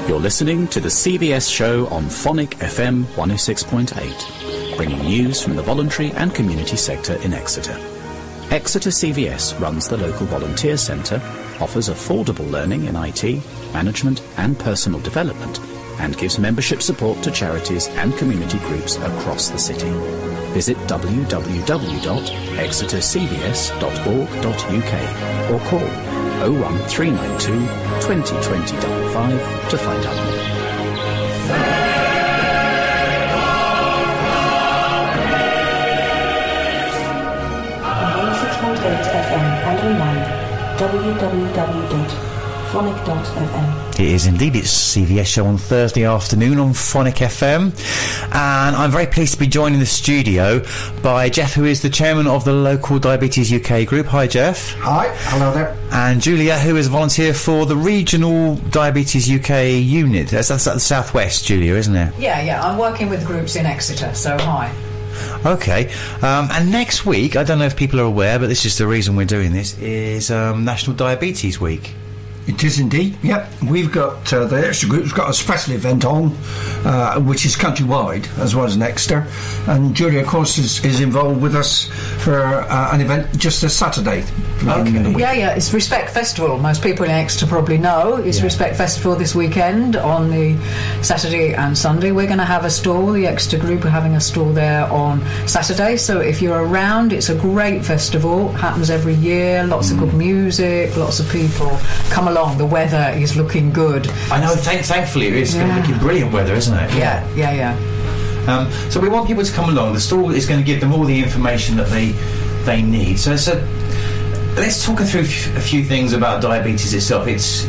You're listening to the CVS show on Phonic FM 106.8, bringing news from the voluntary and community sector in Exeter. Exeter CVS runs the local volunteer centre, offers affordable learning in IT, management and personal development, and gives membership support to charities and community groups across the city. Visit www.exetercvs.org.uk or call 01392 20 20 55 to find out more. 106.8 FM and online www.phonic.fm. It is indeed. It's CVS show on Thursday afternoon on Phonic FM, and I'm very pleased to be joined in the studio by Geoff, who is the chairman of the local Diabetes UK group. Hi, Geoff. Hi, hello there. And Julia, who is a volunteer for the regional Diabetes UK unit. That's at the southwest, Julia, isn't it? Yeah. I'm working with groups in Exeter, so hi. Okay, and next week, I don't know if people are aware, but this is the reason we're doing this, is National Diabetes Week. It is indeed, yep. We've got, the Exeter Group's got a special event on, which is countrywide, as well as in Exeter. And Julia, of course, is involved with us for an event just this Saturday. Okay. Yeah, it's Respect Festival. Most people in Exeter probably know. It's Respect Festival this weekend on the Saturday and Sunday. We're going to have a stall. The Exeter Group are having a stall there on Saturday. So if you're around, it's a great festival. Happens every year. Lots of good music, lots of people come along. The weather is looking good. I know, thankfully it is looking brilliant weather, isn't it? Yeah. So we want people to come along. The stall is going to give them all the information that they need. So let's talk through a few things about diabetes itself. It's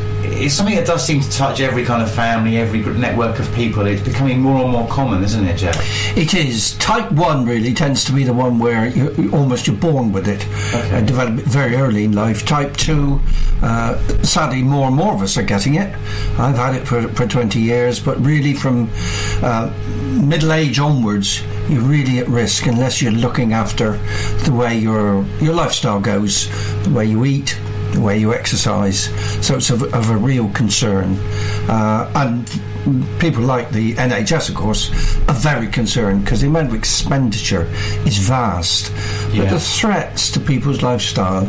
something that does seem to touch every kind of family, every network of people. It's becoming more and more common, isn't it, Geoff? It is. Type 1 really tends to be the one where you're born with it. Okay. And develop it very early in life. Type 2, sadly, more and more of us are getting it. I've had it for 20 years, but really from middle age onwards, you're really at risk unless you're looking after the way your lifestyle goes, the way you eat, the way you exercise. So it's of a real concern, and people like the NHS, of course, are very concerned because the amount of expenditure is vast. But the threats to people's lifestyle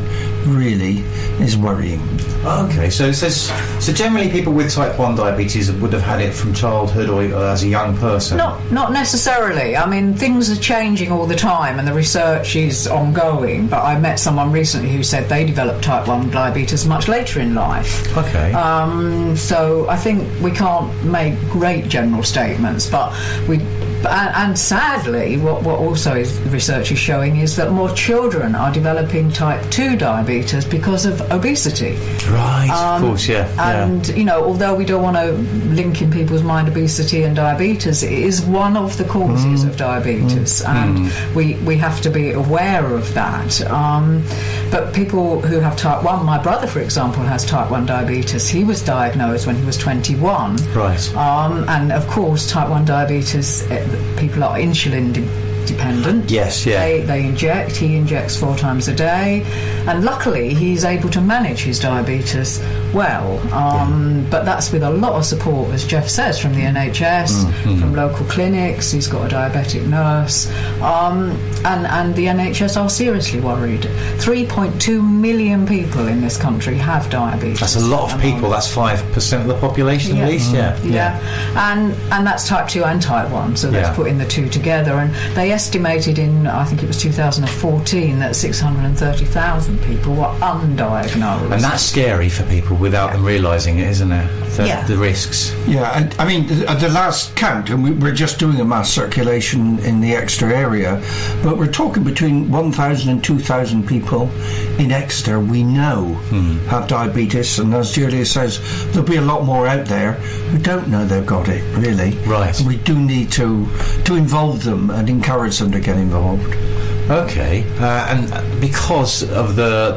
really is worrying. Okay, so generally people with type 1 diabetes would have had it from childhood or as a young person? Not necessarily. I mean, things are changing all the time and the research is ongoing, but I met someone recently who said they developed type 1 diabetes much later in life. Okay. So I think we can't make great general statements, but and sadly, what also research is showing is that more children are developing type 2 diabetes because of obesity. Right, of course, yeah. And, although we don't want to link in people's mind obesity and diabetes, it is one of the causes of diabetes, and we have to be aware of that. But people who have type 1, my brother, for example, has type 1 diabetes. He was diagnosed when he was 21. Right. And, of course, type 1 diabetes, people are insulin dependent. Yes, yeah. They inject. He injects 4 times a day, and luckily he's able to manage his diabetes well. But that's with a lot of support, as Geoff says, from the NHS, from local clinics. He's got a diabetic nurse, and the NHS are seriously worried. 3.2 million people in this country have diabetes. That's a lot of people. That's 5% of the population, at least. Yeah. And that's type 2 and type 1. So let's put in the two together. And they estimated in, I think it was 2014, that 630,000 people were undiagnosed. And that's scary for people without them realising it, isn't it? The risks. Yeah, and I mean, the last count, and we're just doing a mass circulation in the Exeter area, but we're talking between 1,000 and 2,000 people in Exeter we know have diabetes, and as Julia says, there'll be a lot more out there who don't know they've got it, really. Right. And we do need to involve them and encourage them to get involved. Okay, and because of the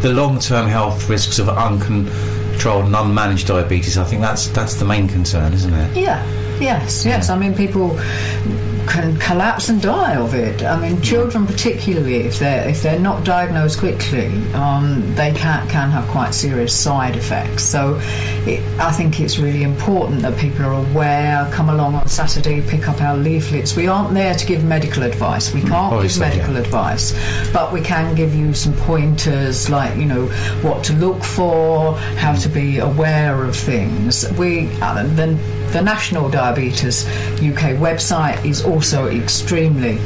long-term health risks of uncontrolled and unmanaged diabetes, I think that's the main concern, isn't it? Yes. I mean, people can collapse and die of it. I mean, children particularly, if they're not diagnosed quickly, they can have quite serious side effects. So I think it's really important that people are aware. Come along on Saturday, pick up our leaflets. We aren't there to give medical advice. We can't give medical advice, but we can give you some pointers, like, you know, what to look for, how to be aware of things. The National Diabetes UK website is also extremely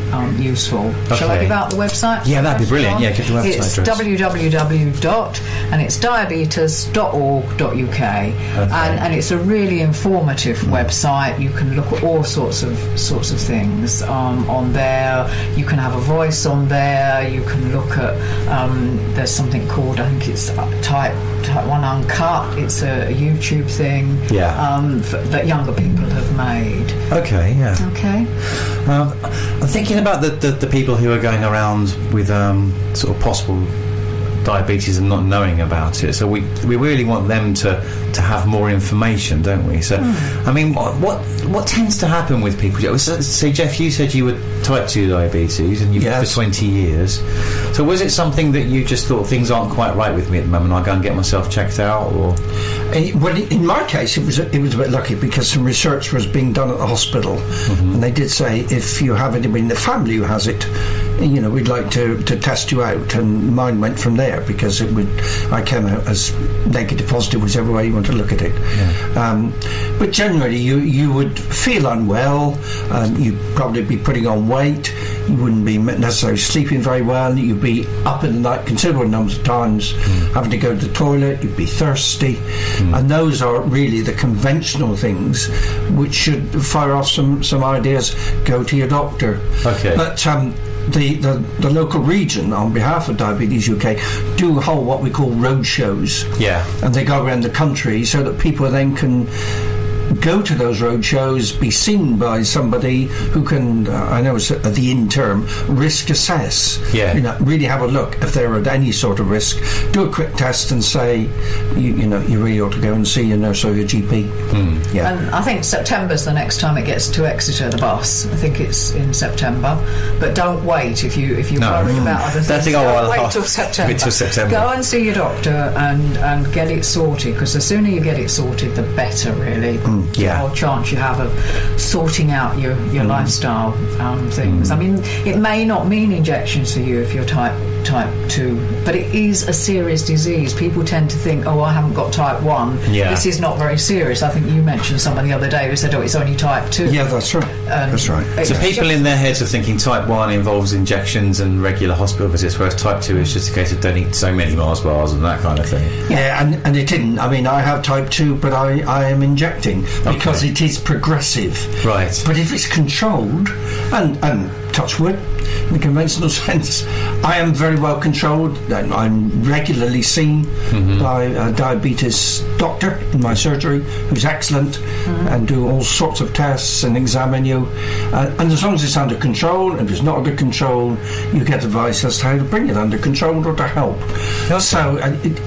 useful. Shall I give out the website? Yeah, that'd be brilliant. Yeah, give the website it's address. www.diabetes.org.uk, and it's a really informative website. You can look at all sorts of things on there. You can have a voice on there. You can look at there's something called, I think it's Type 1 Uncut. It's a YouTube thing that younger people have made. Okay, yeah. Okay. I'm thinking about the people who are going around with sort of possible diabetes and not knowing about it. So we really want them to have more information, don't we? So, I mean, what tends to happen with people? So, Geoff, you said you were type 2 diabetes, and you've been for 20 years. So was it something that you just thought, things aren't quite right with me at the moment, I'll go and get myself checked out? Or well, in my case, it was a bit lucky, because some research was being done at the hospital, and they did say, if you have anybody in the family who has it, you know, we'd like to test you out. And mine went from there, because I came out as negative, positive, whichever way you want to look at it. But generally, you would feel unwell, you'd probably be putting on weight, you wouldn't be necessarily sleeping very well, you'd be up in the night considerable numbers of times, having to go to the toilet, you'd be thirsty, and those are really the conventional things which should fire off some ideas. Go to your doctor. Okay. But the local region, on behalf of Diabetes UK, do hold what we call road shows. Yeah. And they go around the country so that people then can go to those road shows, be seen by somebody who can, I know it's the in term, risk assess. Yeah. You know, really have a look if they're at any sort of risk. Do a quick test and say, you know, you really ought to go and see your nurse or your GP. Yeah. And I think September's the next time it gets to Exeter, the bus. I think it's in September. But don't wait if you're worried about other things. Don't wait till September. Go and see your doctor and get it sorted, because the sooner you get it sorted, the better, really. The more chance you have of sorting out your lifestyle things. I mean, it may not mean injections for you if you're type 2, but it is a serious disease. People tend to think, I haven't got type 1. This is not very serious. I think you mentioned someone the other day who said, it's only type 2. Yeah, that's right. That's right. So people in their heads are thinking type 1 involves injections and regular hospital visits, whereas type 2 is just a case of don't eat so many Mars bars and that kind of thing. Yeah, and it didn't. I mean, I have type 2, but I am injecting because it is progressive. Right. But if it's controlled, and touch wood, in the conventional sense, I am very well controlled. I'm regularly seen by a diabetes doctor in my surgery, who's excellent, and do all sorts of tests and examine you. And as long as it's under control, and if it's not under control, you get advice as to how to bring it under control or to help. Okay. So,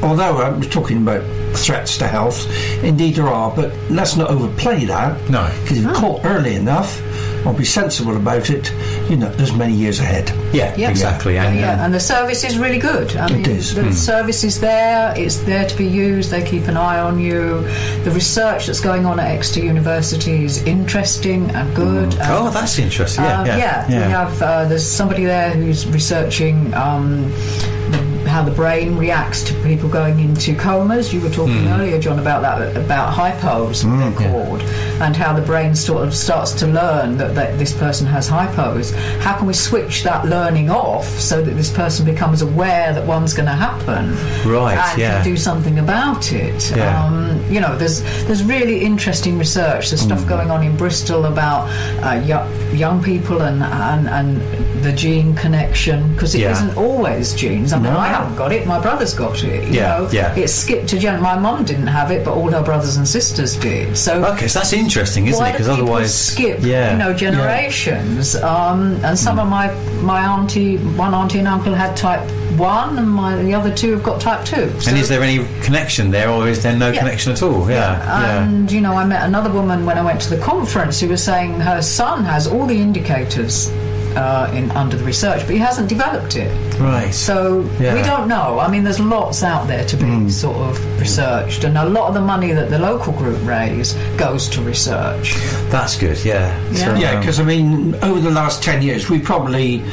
although I'm talking about threats to health, indeed there are, but let's not overplay that. No. Because if you're caught early enough, or be sensible about it, you know, there's many years ahead. Yeah, exactly. And the service is really good. I mean, it is. The service is there, it's there to be used, they keep an eye on you. The research that's going on at Exeter University is interesting and good. That's interesting. We have, there's somebody there who's researching how the brain reacts to people going into comas. You were talking earlier, John, about that, about hypos, they're called, and how the brain sort of starts to learn that this person has hypos. How can we switch that learning off so that this person becomes aware that one's going to happen, and can do something about it? You know, there's really interesting research. There's stuff going on in Bristol about young people and the gene connection, because it isn't always genes. I mean, I haven't got it. My brother's got it. You know? It's skipped to my mum didn't have it, but all her brothers and sisters did. So okay, so that's interesting, isn't it? Because otherwise, skip generations. And some of my one auntie and uncle had type 1, and the other 2 have got type 2. So, and is there any connection there, or is there no connection at all? And you know, I met another woman when I went to the conference who was saying her son has all the indicators under the research, but he hasn't developed it. Right. So we don't know. I mean, there's lots out there to be sort of researched, and a lot of the money that the local group raise goes to research. That's good. Because I mean, over the last 10 years, we probably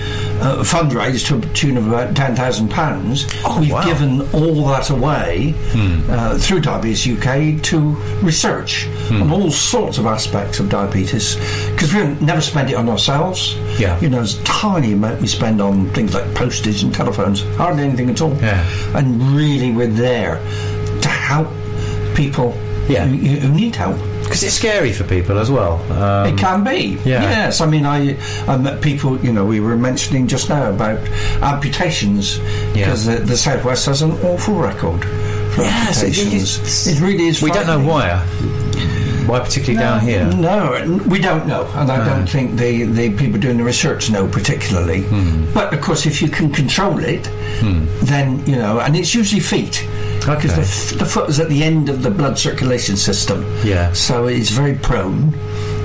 fundraised to a tune of about £10,000. We've given all that away through Diabetes UK to research on all sorts of aspects of diabetes, because we never spend it on ourselves. You know, there's a tiny amount we spend on things like postage and telephones, hardly anything at all. And really, we're there to help people who need help. Because it's scary for people as well. It can be. Yes, I mean, I met people, you know, we were mentioning just now about amputations, because the South West has an awful record for amputations. It really is. We don't know why. Why particularly down here? No, we don't know, and I don't think the people doing the research know particularly. But of course, if you can control it, then, you know, and it's usually feet, because the foot is at the end of the blood circulation system. So it's very prone,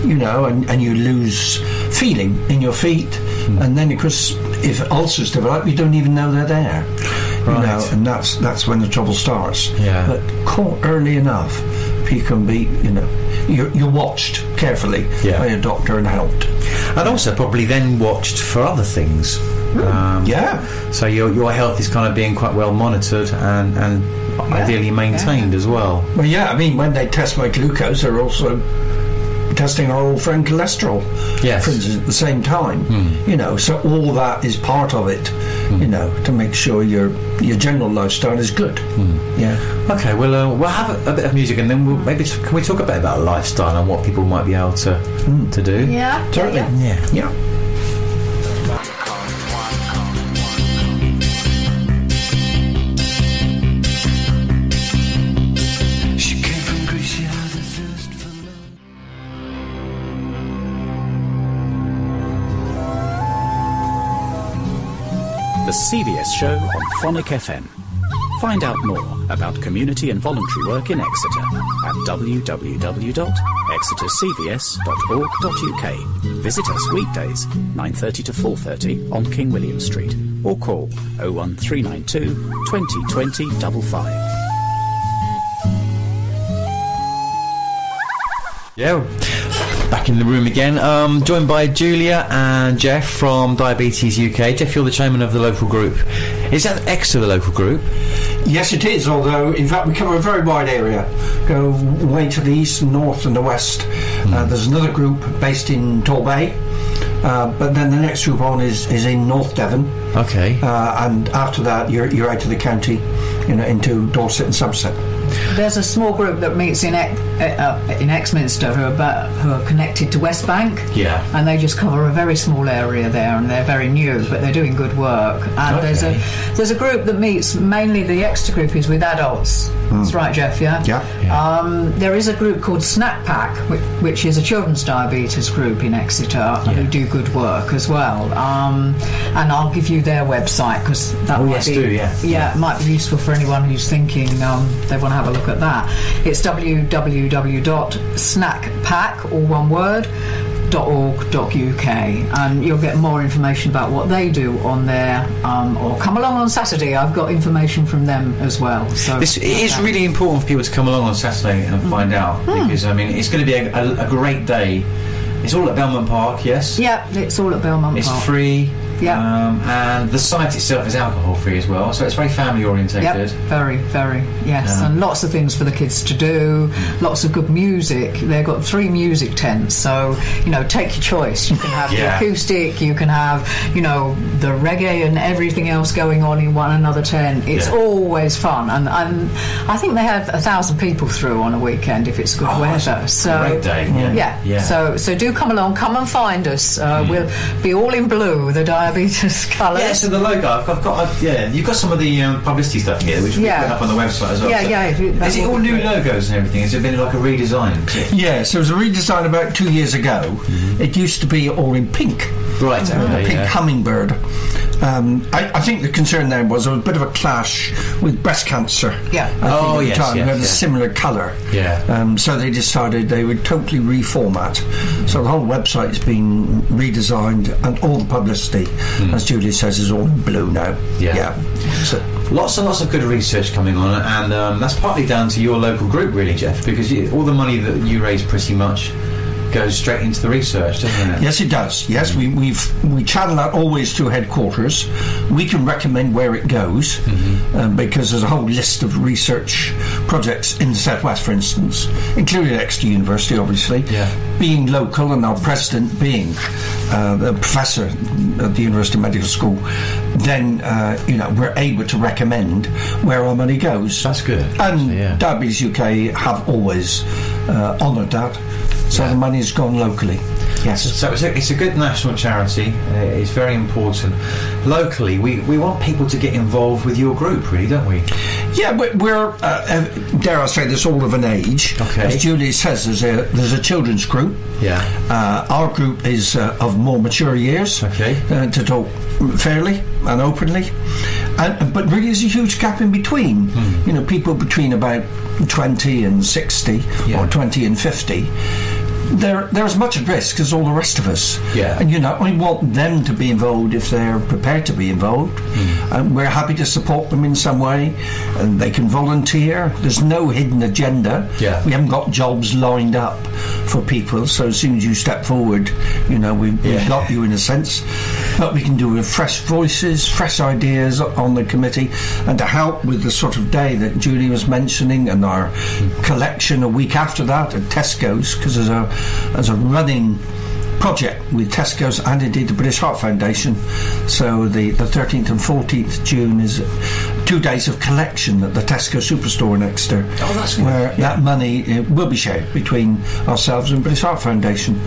you know, and you lose feeling in your feet, and then of course, if ulcers develop, you don't even know they're there. You know, and that's when the trouble starts. But caught early enough, you can be, you know, you're watched carefully by a doctor and helped. And also probably then watched for other things. So your health is kind of being quite well monitored and ideally maintained as well. Well, I mean, when they test my glucose, they're also testing our old friend cholesterol, for instance, at the same time. You know, so all that is part of it. You know, to make sure your general lifestyle is good. Okay, well, we'll have a bit of music, and then can we talk a bit about lifestyle and what people might be able to do? Certainly. Yeah. The CVS show on Phonic FM. Find out more about community and voluntary work in Exeter at www.exetercvs.org.uk. Visit us weekdays 9:30 to 4:30 on King William Street, or call 01392 20 20 55. Back in the room again, joined by Julia and Geoff from Diabetes UK. Geoff, you're the chairman of the local group. Is that Exeter, the local group? Yes, it is, although in fact we cover a very wide area, go way to the east and north and the west. There's another group based in Torbay, but then the next group on is in North Devon. And after that you're out of the county, you know, into Dorset and Somerset. There's a small group that meets in Exminster who are connected to West Bank, and they just cover a very small area there, and they're very new, but they're doing good work. And there's a group that meets, mainly the Exeter group is with adults. That's right, Geoff. There is a group called Snack Pack, which is a children's diabetes group in Exeter, who do good work as well. And I'll give you their website, because that it might be useful for anyone who's thinking they want to have a look at that. It's www.snackpack, all one word, .org.uk, and you'll get more information about what they do on there, or come along on Saturday. I've got information from them as well. So it is really important for people to come along on Saturday and find out, because I mean, it's going to be a great day. It's all at Belmont Park, yes? Yeah, it's all at Belmont Park. It's free. And the site itself is alcohol free as well, so it's very family orientated. Very, very, yes. And lots of things for the kids to do, lots of good music. They've got 3 music tents, so, you know, take your choice. You can have the acoustic, you can have, you know, the reggae and everything else going on in another tent. It's always fun, and I think they have 1,000 people through on a weekend if it's good weather. So great day. So do come along, come and find us. We'll be all in blue, the diabetes diabetes colours. Yeah, so the logo, I've got, you've got some of the publicity stuff here, which we put up on the website as well. Is it all new logos and everything? Has it been like a redesign? Yeah, so it was a redesign about 2 years ago. It used to be all in pink. Right, okay, pink hummingbird. I think the concern there was a bit of a clash with breast cancer. Yeah. We had a similar colour. Yeah. So they decided they would totally reformat. So the whole website's been redesigned, and all the publicity, as Julie says, is all in blue now. Yeah. So, lots and lots of good research coming on, and that's partly down to your local group, really, Geoff, because all the money that you raise pretty much goes straight into the research, doesn't it? Yes, it does. Yes, we channel that always through headquarters. We can recommend where it goes, because there's a whole list of research projects in the Southwest, for instance, including Exeter University, obviously. Being local, and our president being a professor at the University Medical School, then we're able to recommend where our money goes. That's good. And Diabetes UK have always honoured that. So the money has gone locally. Yes. So it's a good national charity. It's very important. Locally, we want people to get involved with your group, really, don't we? Yeah, we're dare I say this, all of an age. Okay. As Julie says, there's a children's group. Yeah. Our group is of more mature years. Okay. To talk fairly and openly, but really there's a huge gap in between. People between about 20 and 60 or 20 and 50. They're as much at risk as all the rest of us. And we want them to be involved if they're prepared to be involved. And we're happy to support them in some way, and they can volunteer. There's no hidden agenda. We haven't got jobs lined up for people, so as soon as you step forward, we've got you in a sense. But we can do with fresh voices, fresh ideas on the committee, and to help with the sort of day that Julie was mentioning, and our collection a week after that at Tesco's, because there's a running project with Tesco's and indeed the British Heart Foundation. So the 13th and 14th June is 2 days of collection at the Tesco Superstore in Exeter, where that money will be shared between ourselves and British Heart Foundation.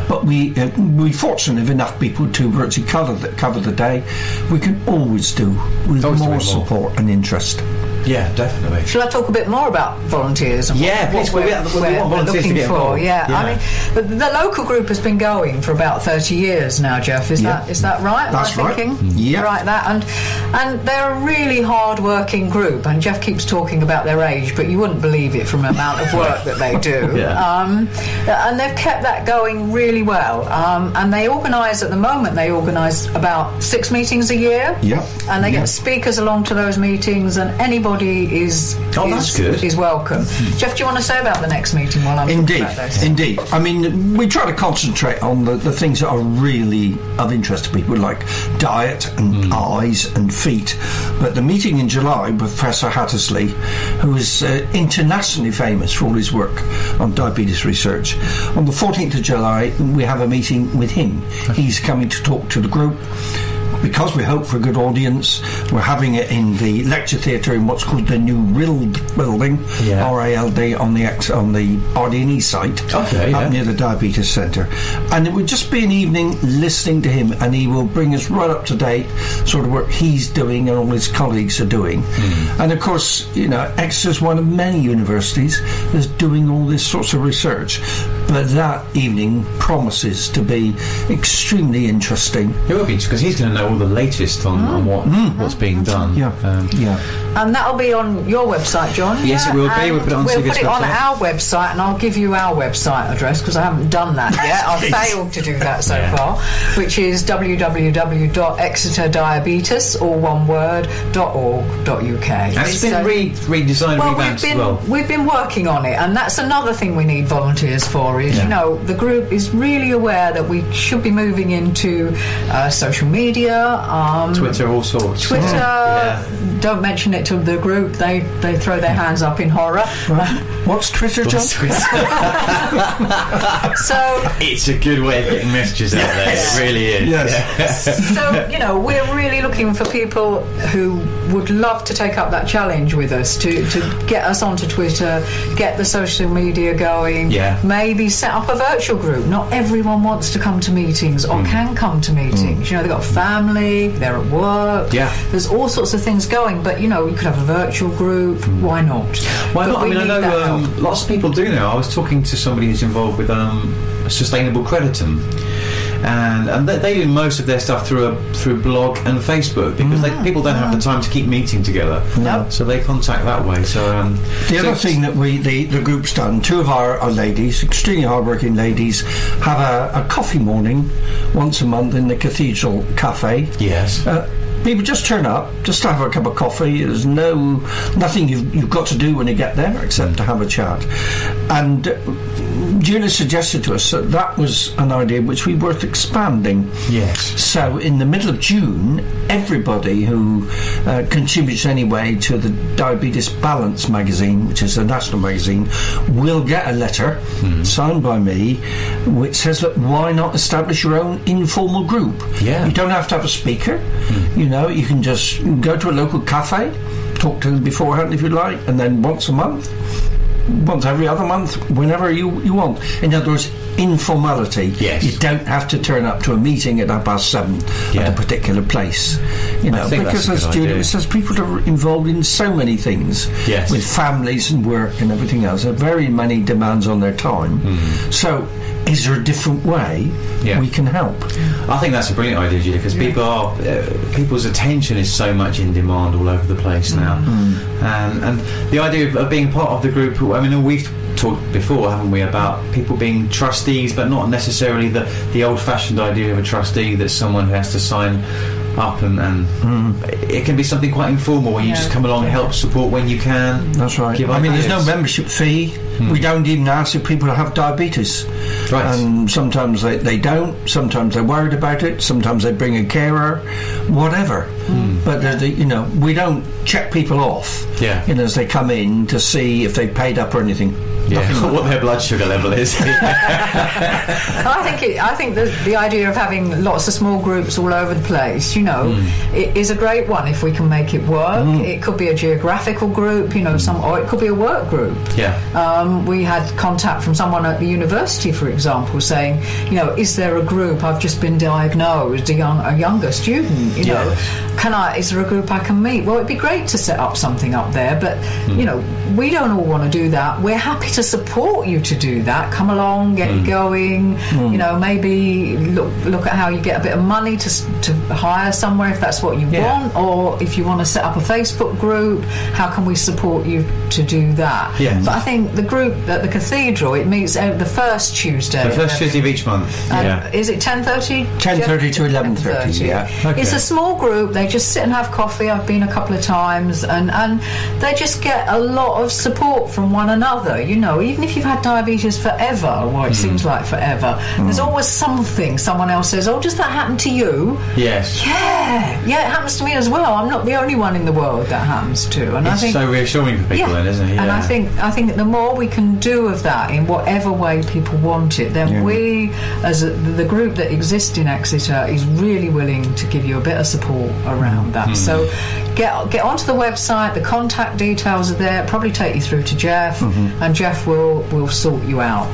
But we're fortunate if enough people to virtually cover the day. We can always do with more support and interest. Yeah, definitely. Shall I talk a bit more about volunteers and what we're looking for? I mean, the local group has been going for about 30 years now, Geoff. Is that right? That's right. Right, and they're a really hard-working group. And Geoff keeps talking about their age, but you wouldn't believe it from the amount of work that they do. And they've kept that going really well. And they organise, at the moment, about 6 meetings a year. And they get speakers along to those meetings, and anybody is welcome. Geoff, do you want to say about the next meeting while I'm talking about this? Indeed. I mean, we try to concentrate on the things that are really of interest to people, like diet and eyes and feet. But the meeting in July with Professor Hattersley, who is internationally famous for all his work on diabetes research, on the 14th of July we have a meeting with him. He's coming to talk to the group. Because we hope for a good audience, we're having it in the lecture theatre in what's called the new RILD building, RALD, on the RD&E site, up near the Diabetes Centre. And it would just be an evening listening to him, and he will bring us right up to date, sort of work he's doing and all his colleagues are doing. And of course, Exeter's one of many universities that's doing all this sorts of research. But that evening promises to be extremely interesting. It will be, because he's going to know all the latest on what's being done. And that'll be on your website, John. Yes, it will be. We'll put it on CVS website. On our website, and I'll give you our website address because I haven't done that yet. I've failed to do that so far, which is www.exeterdiabetes, all one word, .org.uk. And it's been redesigned, revamped as well. We've been working on it, and that's another thing we need volunteers for. Is the group is really aware that we should be moving into social media, Twitter, all sorts. Don't mention it to the group; they throw their hands up in horror. What's Twitter, John? So it's a good way of getting messages out there. It really is. So we're really looking for people who would love to take up that challenge with us to get us onto Twitter, get the social media going. Maybe maybe set up a virtual group. Not everyone wants to come to meetings or can come to meetings. You know, they've got a family, they're at work. Yeah. There's all sorts of things going, but you know, you could have a virtual group. Why not? Why not? I mean, I know help. lots of people do now. I was talking to somebody who's involved with Sustainable Creditum. And they do most of their stuff through blog and Facebook because people don't have the time to keep meeting together. No. So they contact that way. So the other thing that the group's done, two of our ladies, extremely hardworking ladies, have a coffee morning once a month in the Cathedral Cafe. Yes. People just turn up, just to have a cup of coffee. There's nothing you've got to do when you get there except to have a chat. And Julia suggested to us that was an idea which we worth expanding. Yes. So in the middle of June, everybody who contributes anyway to the Diabetes Balance magazine, which is a national magazine, will get a letter signed by me which says, look, why not establish your own informal group? Yeah. You don't have to have a speaker. You know, you can just go to a local cafe, talk to them beforehand if you like, and then once every other month, whenever you want. In other words, informality. Yes. You don't have to turn up to a meeting at 7:30 at a particular place. You know, because as Julia says, people are involved in so many things with families and work and everything else. There are very many demands on their time. So is there a different way we can help? I think that's a brilliant idea, Julia, because people's attention is so much in demand all over the place now. And the idea of being part of the group, I mean, we've talked before, haven't we, about people being trustees, but not necessarily the old-fashioned idea of a trustee that's someone who has to sign up, and it can be something quite informal where you just come along and help support when you can. That's right. I mean, there's no membership fee. We don't even ask if people have diabetes. Right. And sometimes they don't, sometimes they're worried about it, sometimes they bring a carer, whatever. But we don't check people off as they come in to see if they paid up or anything. What their blood sugar level is. I think the idea of having lots of small groups all over the place, it is a great one if we can make it work. It could be a geographical group, or it could be a work group. We had contact from someone at the university, for example, saying, is there a group? I've just been diagnosed, a younger student. Is there a group I can meet? Well, it'd be great to set up something up there, but we don't all want to do that. We're happy to support you to do that. Come along, get it going. Maybe look at how you get a bit of money to hire somewhere if that's what you want, or if you want to set up a Facebook group, how can we support you to do that? But I think the group at the Cathedral, it meets the first Tuesday. The first Tuesday of each month. Is it 10:30? 10:30 to 11:30. It's a small group. They just sit and have coffee. I've been a couple of times, and they just get a lot of support from one another. Even if you've had diabetes forever, it seems like forever, there's always something someone else says, oh, does that happen to you? Yes. Yeah, it happens to me as well. I'm not the only one in the world that happens to. And it's I think so reassuring for people then, isn't it? And I think the more we can do of that in whatever way people want it, then we, as the group that exists in Exeter, is really willing to give you a bit of support around that. So get onto the website, the contact details are there, probably take you through to Geoff, and Geoff will sort you out.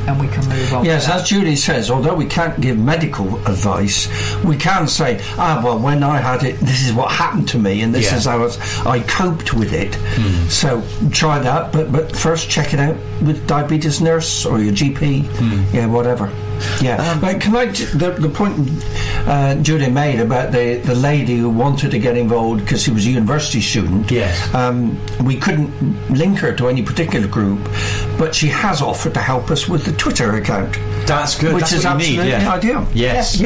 And we can move on. Yes, as Julie says, although we can't give medical advice, we can say, when I had it, this is what happened to me, and this is how I coped with it. So try that, but first check it out with diabetes nurse or your GP, whatever. But can the point Julie made about the lady who wanted to get involved because she was a university student, we couldn't link her to any particular group, but she has offered to help us with the Twitter account. That's good. Which is absolutely ideal. Yes. So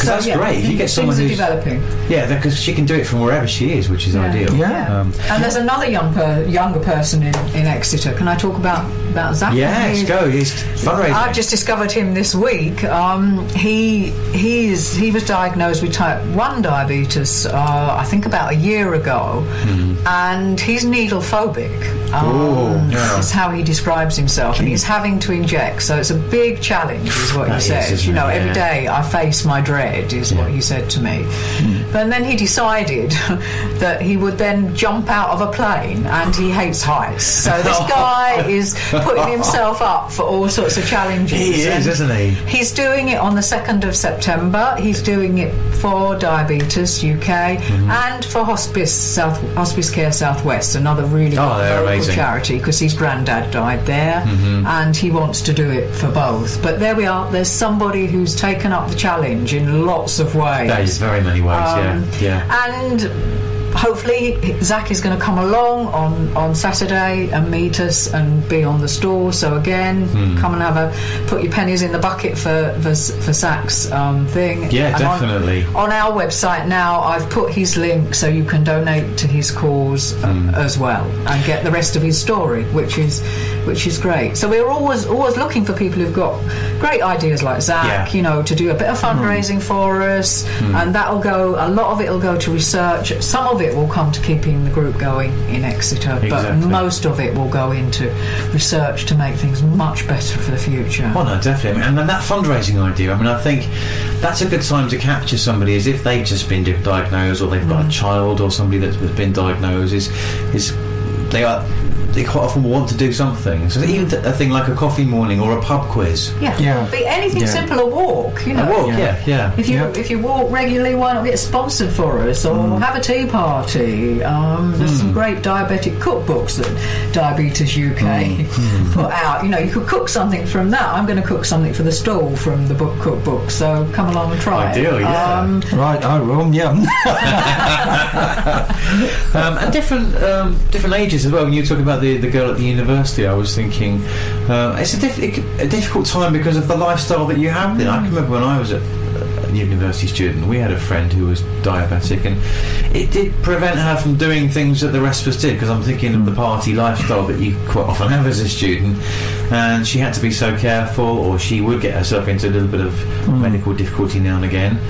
that's great. If you get someone who's developing. Because she can do it from wherever she is, which is ideal. And there's another younger person in Exeter. Can I talk about Zach? Yes, go. He's fundraising. I've just discovered him this week. He was diagnosed with type 1 diabetes once, I think about a year ago, and he's needle phobic. Is how he describes himself, and he's having to inject. So it's a big challenge, is what he says. You know, every day I face my dread, is what he said to me. But then he decided that he would then jump out of a plane, and he hates heights. So this guy is putting himself up for all sorts of challenges. He is, isn't he? He's doing it on the 2nd of September. He's doing it for Diabetes UK and for Hospice Care Southwest, another really local charity, because his granddad died there, and he wants to do it for both. But there we are. There's somebody who's taken up the challenge in lots of ways. That is very many ways. And hopefully Zach is going to come along on Saturday and meet us and be on the store. So again, come and put your pennies in the bucket for Zach's thing. Yeah, and definitely. On our website now, I've put his link so you can donate to his cause as well, and get the rest of his story, which is great. So we're always looking for people who've got great ideas like Zach, you know, to do a bit of fundraising for us, and a lot of it will go to research. Some of it will come to keeping the group going in Exeter, but most of it will go into research to make things much better for the future. Well, no, definitely. And that fundraising idea, I mean, I think that's a good time to capture somebody, as if they've just been diagnosed, or they've got a child or somebody that's been diagnosed, they quite often want to do something. So even a thing like a coffee morning or a pub quiz. Be anything simple, a walk, you know. A walk, If you walk regularly, why not get sponsored for us, or have a tea party? There's some great diabetic cookbooks that Diabetes UK put out. You know, you could cook something from that. I'm going to cook something for the stall from the cookbook, so come along and try it. Right, I will, and different ages as well. When you talk about the girl at the university, I was thinking it's a difficult time because of the lifestyle that you have there. I can remember when I was a university student, we had a friend who was diabetic, and it did prevent her from doing things that the rest of us did, because I'm thinking of the party lifestyle that you quite often have as a student, and she had to be so careful, or she would get herself into a little bit of medical difficulty now and again.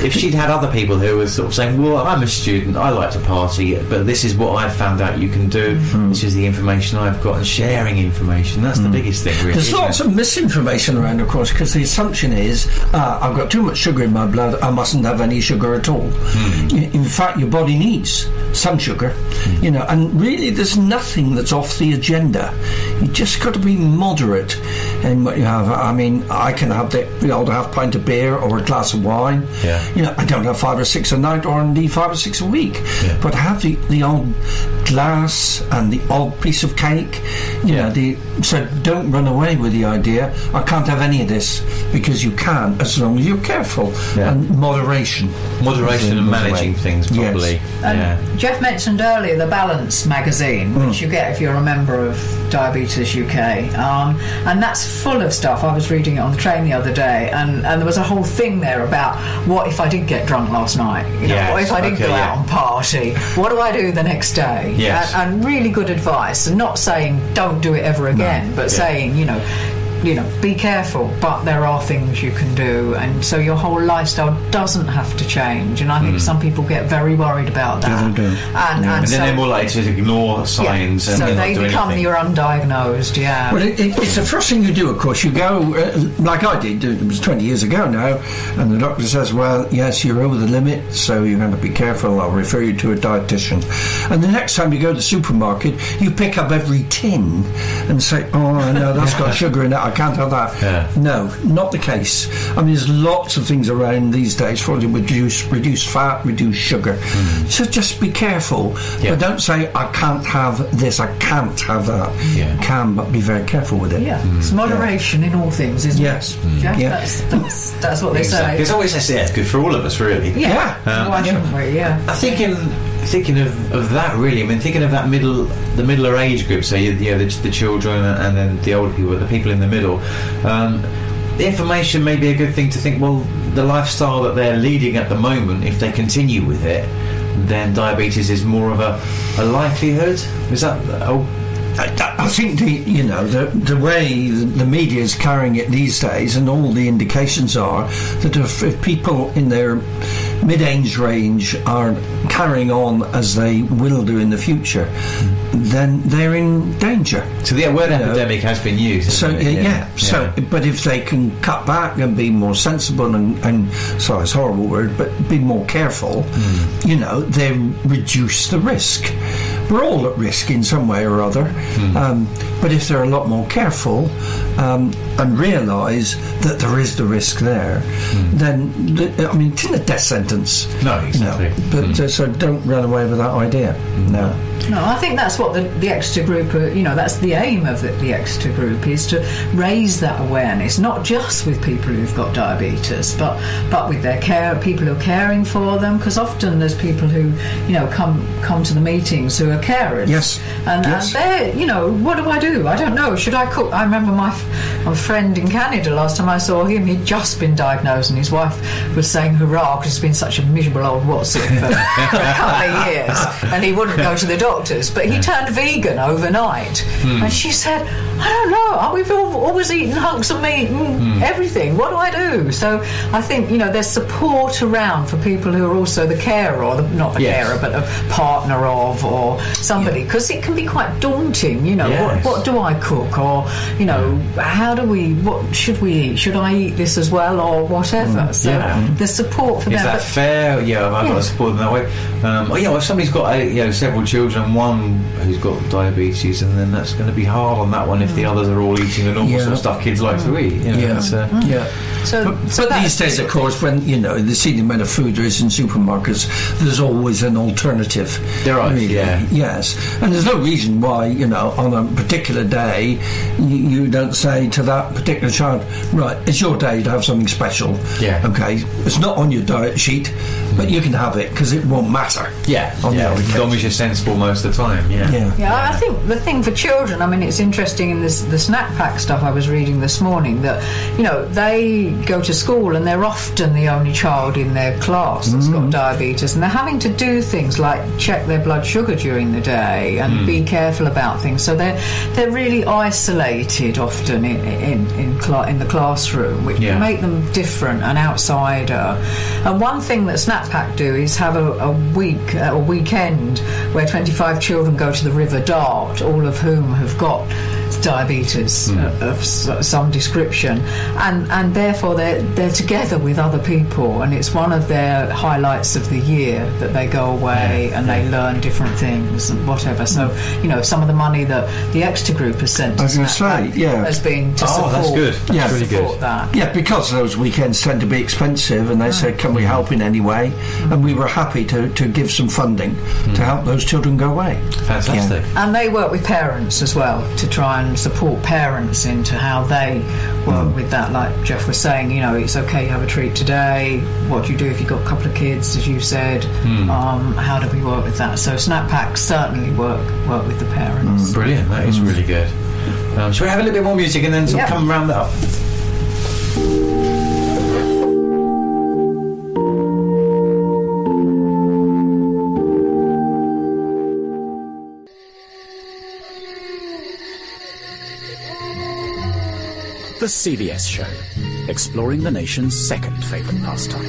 If she'd had other people who were sort of saying, well, I'm a student, I like to party, but this is what I've found out you can do, this is the information I've got, and sharing information, that's the biggest thing, really. There's lots of misinformation around, of course, because the assumption is, I've got too much sugar in my blood, I mustn't have any sugar at all. In fact, your body needs some sugar, you know, and really there's nothing that's off the agenda. You just got to be moderate in what you have. I mean, I can have the old half pint of beer or a glass of wine. You know, I don't have 5 or 6 a night, or indeed 5 or 6 a week, but I have the odd glass and the odd piece of cake. You know, so don't run away with the idea, I can't have any of this, because you can, as long as you're careful. And moderation and managing things properly. Geoff mentioned earlier the Balance magazine, which you get if you're a member of Diabetes UK, and that's full of stuff. I was reading it on the train the other day, and there was a whole thing there about, what if I did get drunk last night? You know, what if I did go out and party? What do I do the next day? And really good advice, and not saying don't do it ever again, but saying, you know, be careful, but there are things you can do, and so your whole lifestyle doesn't have to change. And I think some people get very worried about that. They do. And then they're more likely to ignore signs, and so they not do become anything. your undiagnosed. Well, it's the first thing you do, of course. You go, like I did, it was 20 years ago now, and the doctor says, well, yes, you're over the limit, so you're going to be careful, I'll refer you to a dietitian. And the next time you go to the supermarket, you pick up every tin and say, oh, no, that's got sugar in it, I can't have that. No, not the case. I mean, there's lots of things around these days for reduce fat, reduce sugar. So just be careful. But don't say, I can't have this, I can't have that. Can, but be very careful with it. It's moderation in all things, isn't it? That's what they say. It's always it's good for all of us, really. Why shouldn't we? I'm thinking of that, really. I mean, thinking of that the middler age group, so the children and then the older people, the people in the middle. The information may be a good thing to think, well, the lifestyle that they're leading at the moment, if they continue with it, then diabetes is more of a likelihood. Is that? I think the way the media is carrying it these days, and all the indications are that if people in their mid-age range are carrying on as they will do in the future, then they're in danger. So the word epidemic has been used. So but if they can cut back and be more sensible and sorry, it's a horrible word, but be more careful, they reduce the risk. We're all at risk in some way or other, but if they're a lot more careful and realise that there is the risk there, then it's in a death sentence. No, exactly. But so don't run away with that idea. No, I think that's what the Exeter Group, that's the aim of the Exeter Group, is to raise that awareness, not just with people who've got diabetes, but with their people who are caring for them, because often there's people who, come to the meetings who are carers. Yes. And they're, what do I do? I don't know. Should I cook? I remember my friend in Canada, last time I saw him, he'd just been diagnosed, and his wife was saying hurrah because he's been such a miserable old what's-it for a couple of years, and he wouldn't go to the doctors, but he turned vegan overnight. And she said, I don't know, we've always eaten hunks of meat and everything. What do I do? So I think, there's support around for people who are also the carer, or not a carer, but a partner of, or somebody, because it can be quite daunting, what do I cook, or, what should we eat? Should I eat this as well, or whatever? So there's support for them. Is that fair? Yeah, I've got to support them that way. If somebody's got several children, one who's got diabetes, and then that's going to be hard on that one if the others are all eating the normal sort of stuff kids like to eat. But these days, of course, when the see the amount of food there is in supermarkets, there's always an alternative. There are, yes, and there's no reason why on a particular day you don't say to that particular child, right, it's your day to have something special. Yeah. Okay, it's not on your diet sheet, but you can have it because it won't matter. As long as you're sensible most of the time. I think the thing for children, it's interesting in the snack pack stuff I was reading this morning, that they go to school and they're often the only child in their class that's got diabetes, and they're having to do things like check their blood sugar during the day and be careful about things. So they're really isolated often in the classroom, which can make them different, an outsider. And one thing that Snack Pack do is have a weekend where 25 children go to the River Dart, all of whom have got diabetes of some description, and therefore they're together with other people, and it's one of their highlights of the year that they go away and they learn different things and whatever. So some of the money that the Exeter Group has sent to has been to support. That's good. That's really good. That. Yeah, because those weekends tend to be expensive, and they said, can we help in any way? And we were happy to give some funding to help those children go away. Fantastic. And they work with parents as well to try and support parents into how they work with that. Like Geoff was saying, it's okay, you have a treat today. What do you do if you've got a couple of kids, as you said? How do we work with that? So Snap Packs certainly work with the parents. Brilliant, that is really good. Shall we have a little bit more music and then come and round that up? The CVS Show, exploring the nation's second favourite pastime.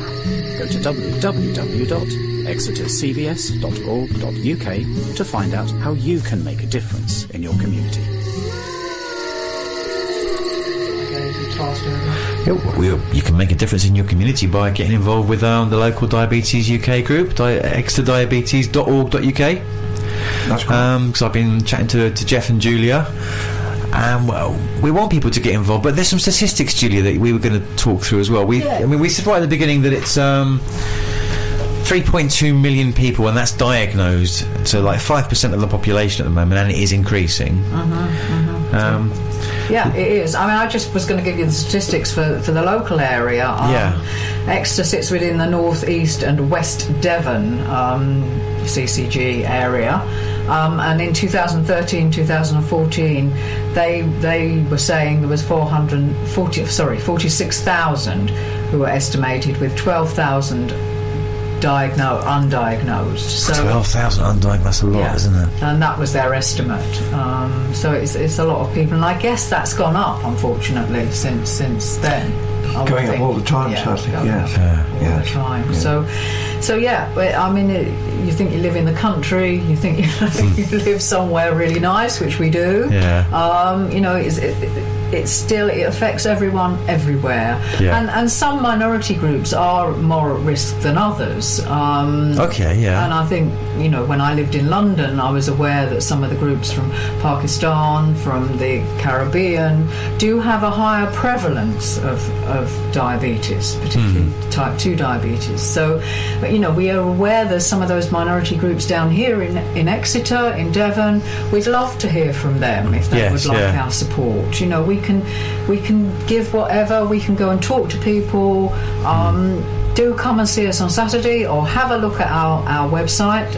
Go to www.exetercvs.org.uk to find out how you can make a difference in your community. You can make a difference in your community by getting involved with the local Diabetes UK group, exeterdiabetes.org.uk. That's great. Because I've been chatting to Geoff and Julia. We want people to get involved, but there's some statistics, Julia, that we were going to talk through as well. We said right at the beginning that it's 3.2 million people, and that's diagnosed, so like 5% of the population at the moment, and it is increasing. It is. I just was going to give you the statistics for the local area. Exeter sits within the North East and West Devon CCG area. And in 2013-2014, they were saying there was 46,000 who were estimated, with 12,000 undiagnosed. So 12,000 undiagnosed, that's a lot, isn't it? And that was their estimate. So it's a lot of people, and I guess that's gone up, unfortunately, since then. Going up all the time, sadly. All the time. So So yeah, I mean, you think you live in the country, you think you live somewhere really nice, which we do. Yeah. You know, it affects everyone everywhere, and some minority groups are more at risk than others. Okay, yeah. And I think, you know, when I lived in London, I was aware that some of the groups from Pakistan, from the Caribbean, do have a higher prevalence of diabetes, particularly type 2 diabetes. So, but, you know, we are aware there's some of those minority groups down here in Exeter, in Devon. We'd love to hear from them if they would like our support. You know, we can give whatever. We can go and talk to people. Do come and see us on Saturday, or have a look at our website,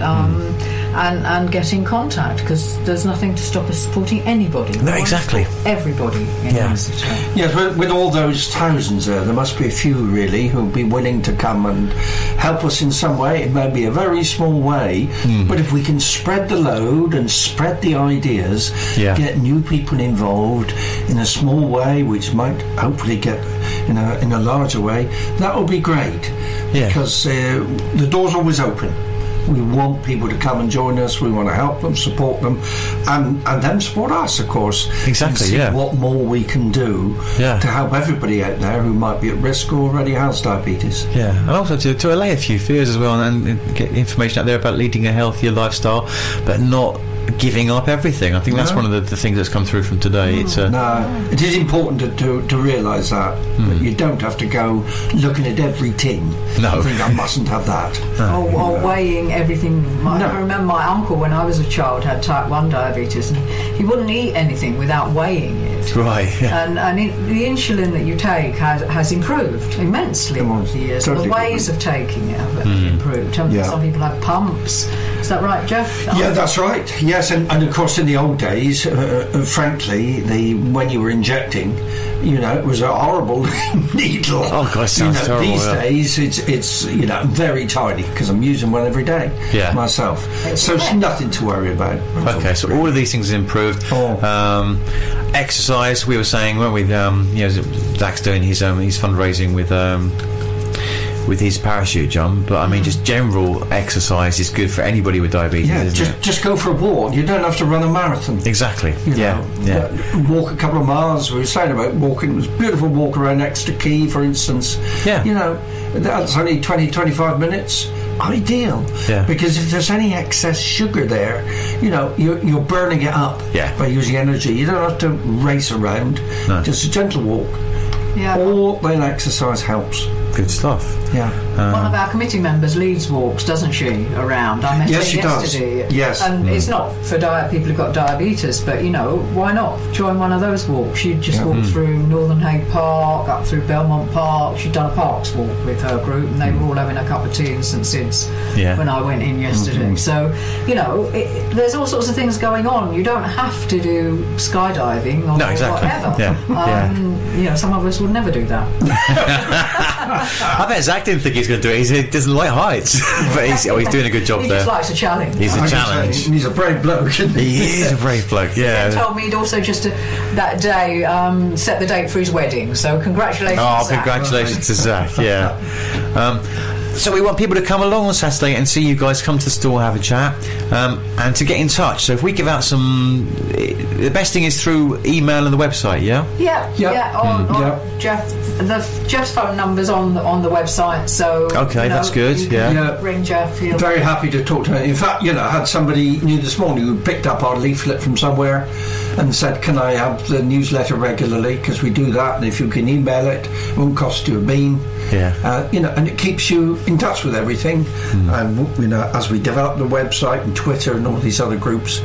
and get in contact, because there's nothing to stop us supporting anybody. No, exactly. Everybody in Exeter. Yes, with all those thousands there must be a few really who'll be willing to come and help us in some way. It may be a very small way, but if we can spread the load and spread the ideas, get new people involved in a small way, which might hopefully get in a larger way, that will be great. Because the door's always open. We want people to come and join us. We want to help them, support them, and them support us, of course. Exactly. And see what more we can do to help everybody out there who might be at risk or already has diabetes. Yeah, and also to allay a few fears as well, and get information out there about leading a healthier lifestyle, but not giving up everything. I think that's one of the things that's come through from today. It's it is important to realise that you don't have to go looking at every tin. No, I think I mustn't have that. Or weighing everything. I remember my uncle, when I was a child, had type 1 diabetes, and he wouldn't eat anything without weighing it. Right. Yeah. And the insulin that you take has improved immensely over the years. Totally the ways of taking it have improved. Some people have pumps. Is that right, Geoff? Yeah, that's right. Yes, and of course in the old days, frankly, when you were injecting, you know, it was a horrible needle. Oh gosh, sounds terrible. These days it's you know, very tiny, because I'm using one every day myself. So it's nothing to worry about. Okay, so all of these things have improved. Exercise, we were saying, weren't we? You know, Zach's doing his fundraising with his parachute jump, but I mean, just general exercise is good for anybody with diabetes. Isn't it? Just go for a walk. You don't have to run a marathon. Exactly. You know, walk a couple of miles. We were saying about walking. It was a beautiful walk around Exeter Quay, for instance. Yeah. You know, that's only 20-25 minutes. Ideal. Yeah. Because if there's any excess sugar there, you know, you're burning it up by using energy. You don't have to race around. No. Just a gentle walk. Yeah. All that exercise helps. Good stuff. Yeah. One of our committee members leads walks, doesn't she, around? I met her yesterday. Does. Yes. And it's not for people who've got diabetes, but, you know, why not join one of those walks? She'd just walk through Northern Hague Park, up through Belmont Park. She'd done a parks walk with her group, and they were all having a cup of tea in St Sid's when I went in yesterday. So, you know, there's all sorts of things going on. You don't have to do skydiving or whatever. You know, some of us would never do that. I bet Zach didn't think he's going to do it. He doesn't like heights, but he's doing a good job there. He just likes a challenge. He's a challenge. He's a brave bloke, isn't he? He is a brave bloke. Yeah. He told me he'd also just that day set the date for his wedding. So congratulations. Oh, Zach. congratulations to Zach. Yeah. So we want people to come along on Saturday and see you guys, come to the store, have a chat, and to get in touch. So if we give out the best thing is through email and the website, Geoff's phone number's on the website, so okay, that's good. Ring Geoff. Very happy to talk to him. In fact, you know, I had somebody new this morning who picked up our leaflet from somewhere and said, can I have the newsletter regularly, because we do that, and if you can email it won't cost you a bean. You know, and it keeps you in touch with everything. And you know, as we develop the website and Twitter and all these other groups,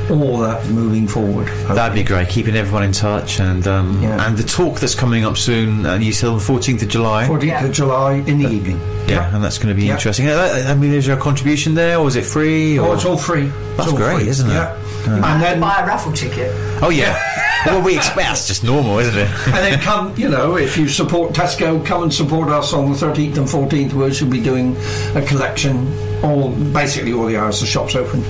all that moving forward. That'd be great, keeping everyone in touch. And and the talk that's coming up soon, you said on the 14th of July. 14th of July in the evening. And that's going to be interesting. I mean, is there a contribution there, or is it free? Or? Oh, it's all free. That's great, isn't it? And then buy a raffle ticket. Oh yeah. Well, we expect that's just normal, isn't it? And then come, you know, if you support Tesco, come and support us on the 13th and 14th. We should be doing a collection basically all the hours the shop's open,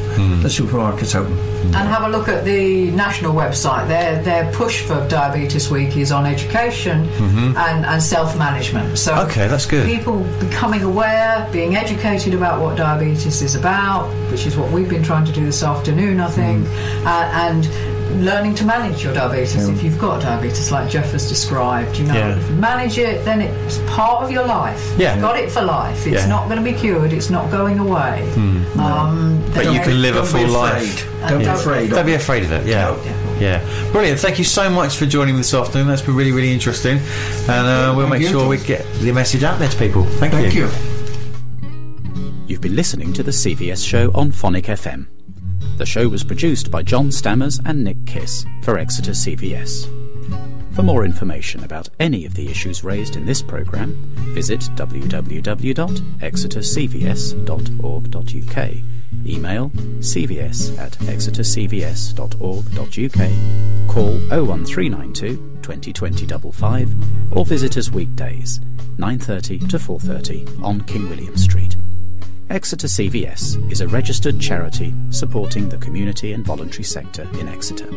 the supermarket's open. And have a look at the national website. Their push for Diabetes Week is on education and self-management. So okay, that's good. People becoming aware, being educated about what diabetes is about, which is what we've been trying to do this afternoon, I think, and learning to manage your diabetes if you've got diabetes, like Geoff has described. You know, if you manage it, then it's part of your life. You've got it for life. It's not going to be cured. It's not going away. But you can live a full life. Don't be afraid. Don't be afraid of it. Yeah. Brilliant. Thank you so much for joining me this afternoon. That's been really, really interesting. And we'll make sure we get the message out there to people. Thank you. You've been listening to the CVS show on Phonic FM. The show was produced by John Stammers and Nick Kiss for Exeter CVS. For more information about any of the issues raised in this programme, visit www.exetercvs.org.uk, email cvs@exetercvs.org.uk, call 01392 2020 55, or visit us weekdays 9:30 to 4:30 on King William Street. Exeter CVS is a registered charity supporting the community and voluntary sector in Exeter.